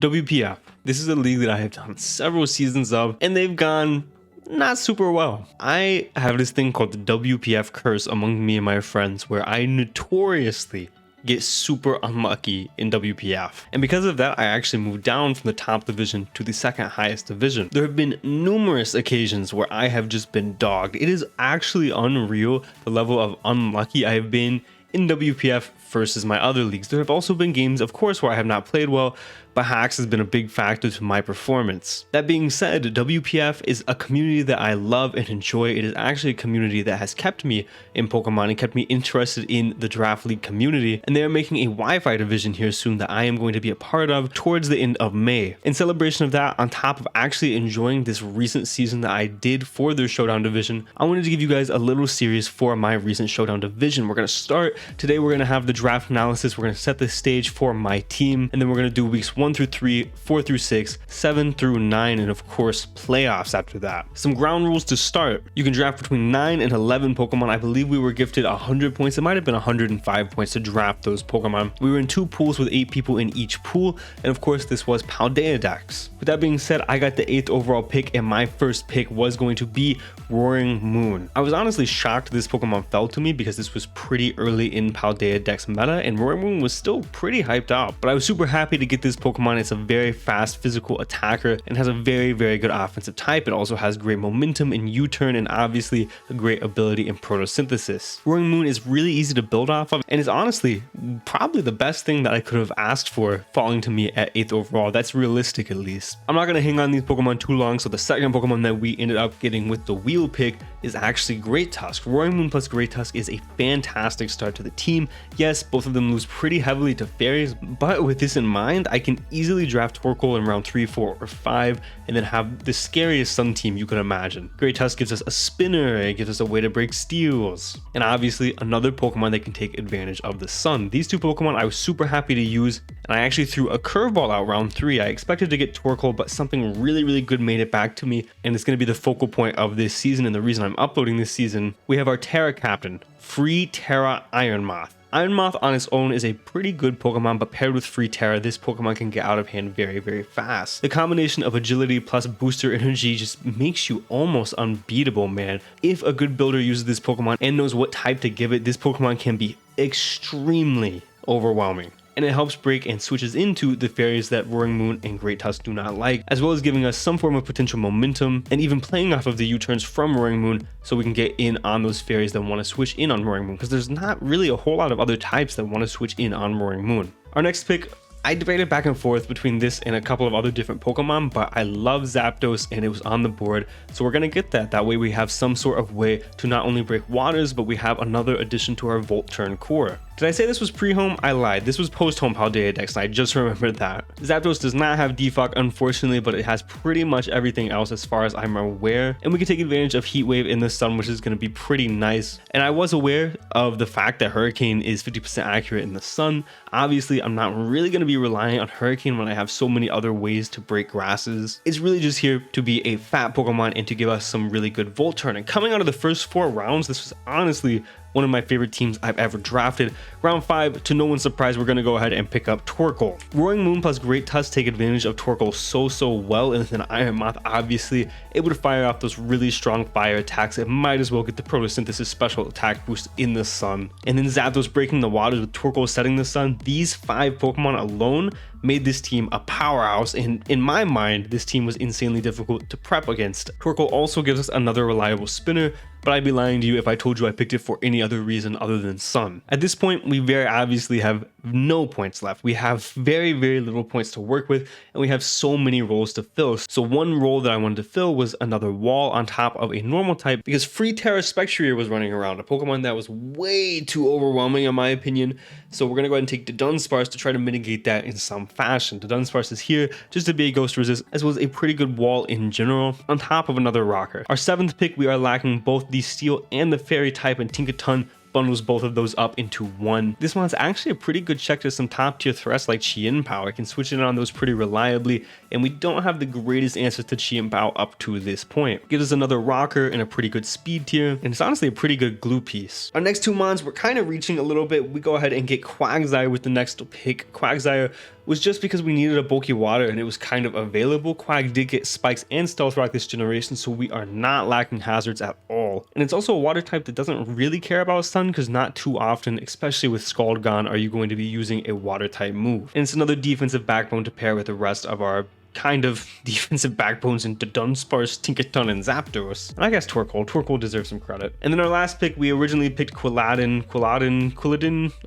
WPF. This is a league that I have done several seasons of, and they've gone not super well. I have this thing called the WPF curse among me and my friends, where I notoriously get super unlucky in WPF. And because of that, I actually moved down from the top division to the second highest division. There have been numerous occasions where I have just been dogged. It is actually unreal the level of unlucky I have been in WPF versus my other leagues. There have also been games, of course, where I have not played well, but hacks has been a big factor to my performance. That being said, WPF is a community that I love and enjoy. It is actually a community that has kept me in Pokemon and kept me interested in the Draft League community, and they are making a Wi-Fi division here soon that I am going to be a part of towards the end of May. In celebration of that, on top of actually enjoying this recent season that I did for their Showdown division, I wanted to give you guys a little series for my recent Showdown division. We're going to start today. We're going to have the draft analysis. We're going to set the stage for my team, and then we're going to do weeks 1 through 3, 4 through 6, 7 through 9, and of course playoffs after that. Some ground rules to start. You can draft between 9 and 11 Pokemon. I believe we were gifted 100 points. It might have been 105 points to draft those Pokemon. We were in 2 pools with 8 people in each pool, and of course this was Paldea decks. With that being said, I got the 8th overall pick, and my first pick was going to be Roaring Moon. I was honestly shocked this Pokemon fell to me because this was pretty early in Paldea decks meta, and Roaring Moon was still pretty hyped out, but I was super happy to get this Pokemon. It's a very fast physical attacker and has a very good offensive type. It also has great momentum in U-turn and obviously a great ability in photosynthesis. Roaring Moon is really easy to build off of and is honestly probably the best thing that I could have asked for falling to me at 8th overall. That's realistic at least. I'm not going to hang on these Pokemon too long, so the second Pokemon that we ended up getting with the wheel pick is actually Great Tusk. Roaring Moon plus Great Tusk is a fantastic start to the team. Yes, both of them lose pretty heavily to fairies, but with this in mind, I can easily draft Torkoal in round 3, 4, or 5, and then have the scariest Sun team you could imagine. Great Tusk gives us a spinner, it gives us a way to break steals, and obviously another Pokemon that can take advantage of the Sun. These 2 Pokemon I was super happy to use, and I actually threw a curveball out round 3. I expected to get Torkoal, but something really good made it back to me, and it's going to be the focal point of this season, and the reason I'm uploading this season. We have our Terra Captain, Free Terra Ironmoth. Ironmoth on its own is a pretty good Pokemon, but paired with Free Terra, this Pokemon can get out of hand very fast. The combination of agility plus booster energy just makes you almost unbeatable, man. If a good builder uses this Pokemon and knows what type to give it, this Pokemon can be extremely overwhelming. And it helps break and switches into the fairies that Roaring Moon and Great Tusk do not like, as well as giving us some form of potential momentum and even playing off of the U-turns from Roaring Moon so we can get in on those fairies that want to switch in on Roaring Moon, because there's not really a whole lot of other types that want to switch in on Roaring Moon. Our next pick, I debated back and forth between this and a couple of other different Pokemon, but I love Zapdos and it was on the board, so we're going to get that. That way we have some sort of way to not only break waters, but we have another addition to our Volt Turn core. Did I say this was pre-home? I lied. This was post-home Paldea decks, and I just remembered that. Zapdos does not have defog, unfortunately, but it has pretty much everything else as far as I'm aware, and we can take advantage of Heat Wave in the Sun, which is going to be pretty nice. And I was aware of the fact that Hurricane is 50% accurate in the Sun. Obviously, I'm not really going to be relying on Hurricane when I have so many other ways to break grasses. It's really just here to be a fat Pokemon and to give us some really good Volt Turn. And coming out of the first 4 rounds, this was honestly one of my favorite teams I've ever drafted. Round 5, to no one's surprise, we're going to go ahead and pick up Torkoal. Roaring Moon plus Great Tusk take advantage of Torkoal so well, and then Ironmoth obviously able to fire off those really strong fire attacks. It might as well get the photosynthesis special attack boost in the Sun. And then Zapdos breaking the waters with Torkoal setting the Sun. These 5 Pokemon alone made this team a powerhouse, and in my mind, this team was insanely difficult to prep against. Torkoal also gives us another reliable spinner, but I'd be lying to you if I told you I picked it for any other reason other than Sun. At this point, we very obviously have no points left. We have very little points to work with, and we have so many roles to fill. So one role that I wanted to fill was another wall on top of a normal type, because Free Terra Spectrier was running around, a Pokemon that was way too overwhelming in my opinion. So we're going to go ahead and take the Dunsparce to try to mitigate that in some fashion. The Dunsparce is here just to be a ghost resist, as well as a pretty good wall in general, on top of another rocker. Our 7th pick, we are lacking both the Steel and the Fairy type in Tinkaton bundles both of those up into one. This one's actually a pretty good check to some top tier threats like Chien Pao. I can switch in on those pretty reliably, and we don't have the greatest answers to Chien Pao up to this point. Gives us another rocker and a pretty good speed tier, and it's honestly a pretty good glue piece. Our next two mons, we're kind of reaching a little bit. We go ahead and get Quagsire with the next pick. Quagsire was just because we needed a bulky water and it was kind of available. Quag did get spikes and stealth rock this generation, so we are not lacking hazards at all. And it's also a water type that doesn't really care about stun, because not too often, especially with Scald gone, are you going to be using a water type move. And it's another defensive backbone to pair with the rest of our kind of defensive backbones into Dunsparce, Tinkaton, and Zapdos. And I guess Torkoal. Torkoal deserves some credit. And then our last pick, we originally picked Quilladin,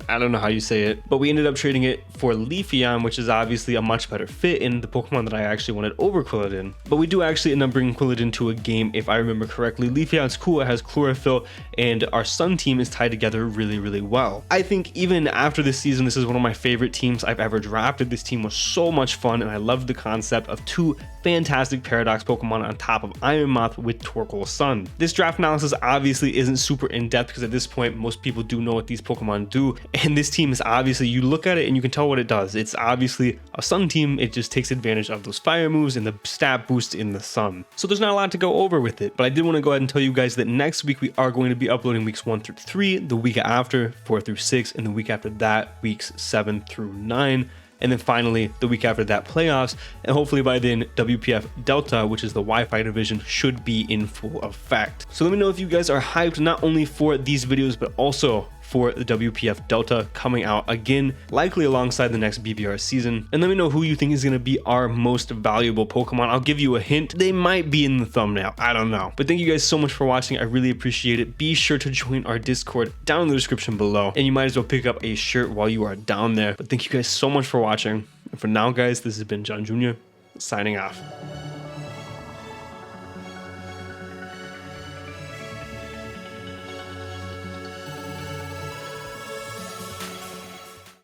I don't know how you say it, but we ended up trading it for Leafeon, which is obviously a much better fit in the Pokemon that I actually wanted over Quilladin. But we do actually end up bringing Quilladin to a game, if I remember correctly. Leafeon's cool, it has Chlorophyll, and our Sun team is tied together really, really well. I think even after this season, this is one of my favorite teams I've ever drafted. This team was so much fun, and I loved the concept of two fantastic Paradox Pokemon on top of Ironmoth with Torkoal Sun. This draft analysis obviously isn't super in-depth, because at this point most people do know what these Pokemon do, and this team is obviously, you look at it and you can tell what it does. It's obviously a Sun team. It just takes advantage of those fire moves and the stat boost in the Sun. So there's not a lot to go over with it, but I did want to go ahead and tell you guys that next week we are going to be uploading weeks 1 through 3, the week after 4 through 6, and the week after that weeks 7 through 9. And then finally, the week after that, playoffs, and hopefully by then, WPF Delta, which is the Wi-Fi division, should be in full effect. So let me know if you guys are hyped not only for these videos, but also for the WPF Delta coming out again, likely alongside the next BBR season. And let me know who you think is going to be our most valuable Pokemon. I'll give you a hint. They might be in the thumbnail. I don't know. But thank you guys so much for watching. I really appreciate it. Be sure to join our Discord down in the description below. And you might as well pick up a shirt while you are down there. But thank you guys so much for watching. And for now, guys, this has been John Jr. signing off.